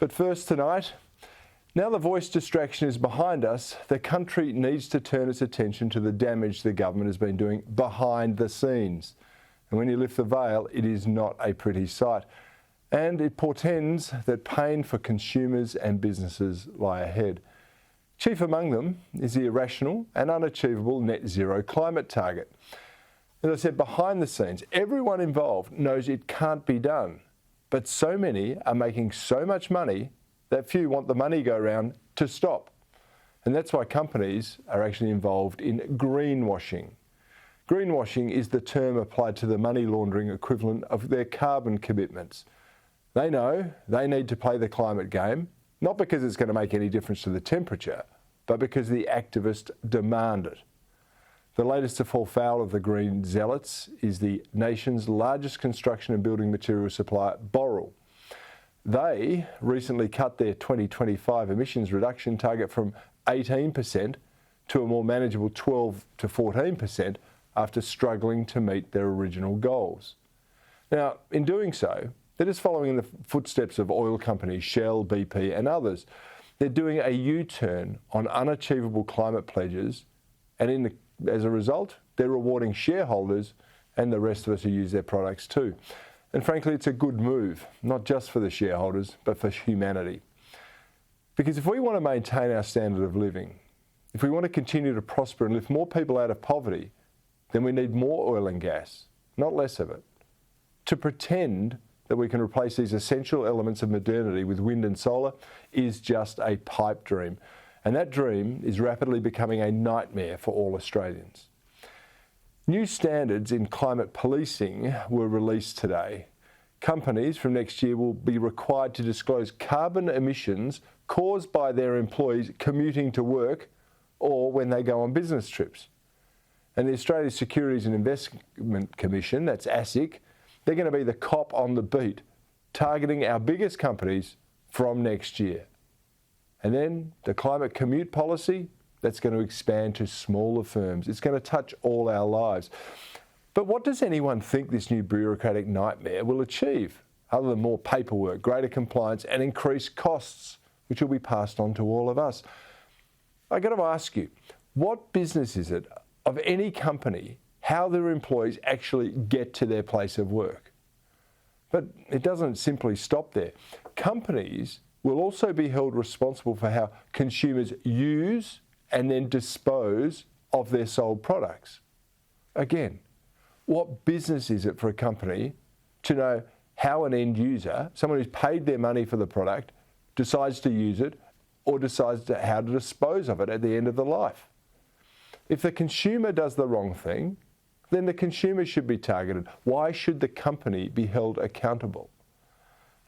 But first tonight, now the voice distraction is behind us, the country needs to turn its attention to the damage the government has been doing behind the scenes. And when you lift the veil, it is not a pretty sight. And it portends that pain for consumers and businesses lie ahead. Chief among them is the irrational and unachievable net zero climate target. As I said, behind the scenes, everyone involved knows it can't be done. But so many are making so much money that few want the money go round to stop. And that's why companies are actually involved in greenwashing. Greenwashing is the term applied to the money laundering equivalent of their carbon commitments. They know they need to play the climate game, not because it's going to make any difference to the temperature, but because the activists demand it. The latest to fall foul of the green zealots is the nation's largest construction and building material supplier, Boral. They recently cut their 2025 emissions reduction target from 18% to a more manageable 12 to 14% after struggling to meet their original goals. Now, in doing so, they're just following in the footsteps of oil companies Shell, BP and others. They're doing a U-turn on unachievable climate pledges, and as a result, they're rewarding shareholders and the rest of us who use their products too. And frankly, it's a good move, not just for the shareholders, but for humanity. Because if we want to maintain our standard of living, if we want to continue to prosper and lift more people out of poverty, then we need more oil and gas, not less of it. To pretend that we can replace these essential elements of modernity with wind and solar is just a pipe dream. And that dream is rapidly becoming a nightmare for all Australians. New standards in climate policing were released today. Companies from next year will be required to disclose carbon emissions caused by their employees commuting to work or when they go on business trips. And the Australian Securities and Investment Commission, that's ASIC, they're going to be the cop on the beat, targeting our biggest companies from next year. And then the climate commute policy, that's going to expand to smaller firms. It's going to touch all our lives. But what does anyone think this new bureaucratic nightmare will achieve, other than more paperwork, greater compliance and increased costs, which will be passed on to all of us? I've got to ask you, what business is it of any company how their employees actually get to their place of work? But it doesn't simply stop there. Companies will also be held responsible for how consumers use and then dispose of their sold products. Again, what business is it for a company to know how an end user, someone who's paid their money for the product, decides to use it or decides how to dispose of it at the end of the life? If the consumer does the wrong thing, then the consumer should be targeted. Why should the company be held accountable?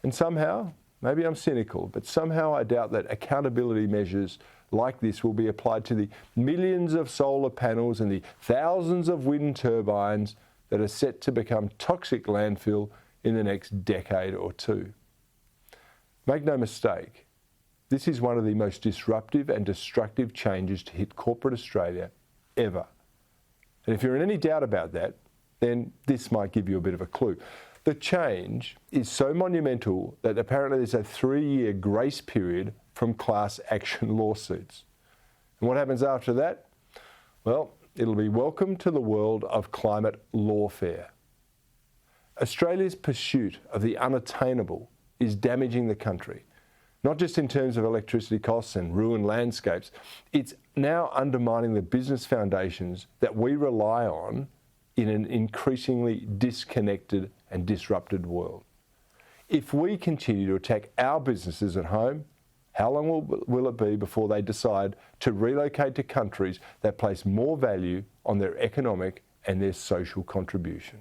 And somehow, maybe I'm cynical, but somehow I doubt that accountability measures like this will be applied to the millions of solar panels and the thousands of wind turbines that are set to become toxic landfill in the next decade or two. Make no mistake, this is one of the most disruptive and destructive changes to hit corporate Australia ever. And if you're in any doubt about that, then this might give you a bit of a clue. The change is so monumental that apparently there's a 3-year grace period from class action lawsuits. And what happens after that? Well, it'll be welcome to the world of climate lawfare. Australia's pursuit of the unattainable is damaging the country, not just in terms of electricity costs and ruined landscapes. It's now undermining the business foundations that we rely on in an increasingly disconnected and disrupted world. If we continue to attack our businesses at home, how long will it be before they decide to relocate to countries that place more value on their economic and their social contribution?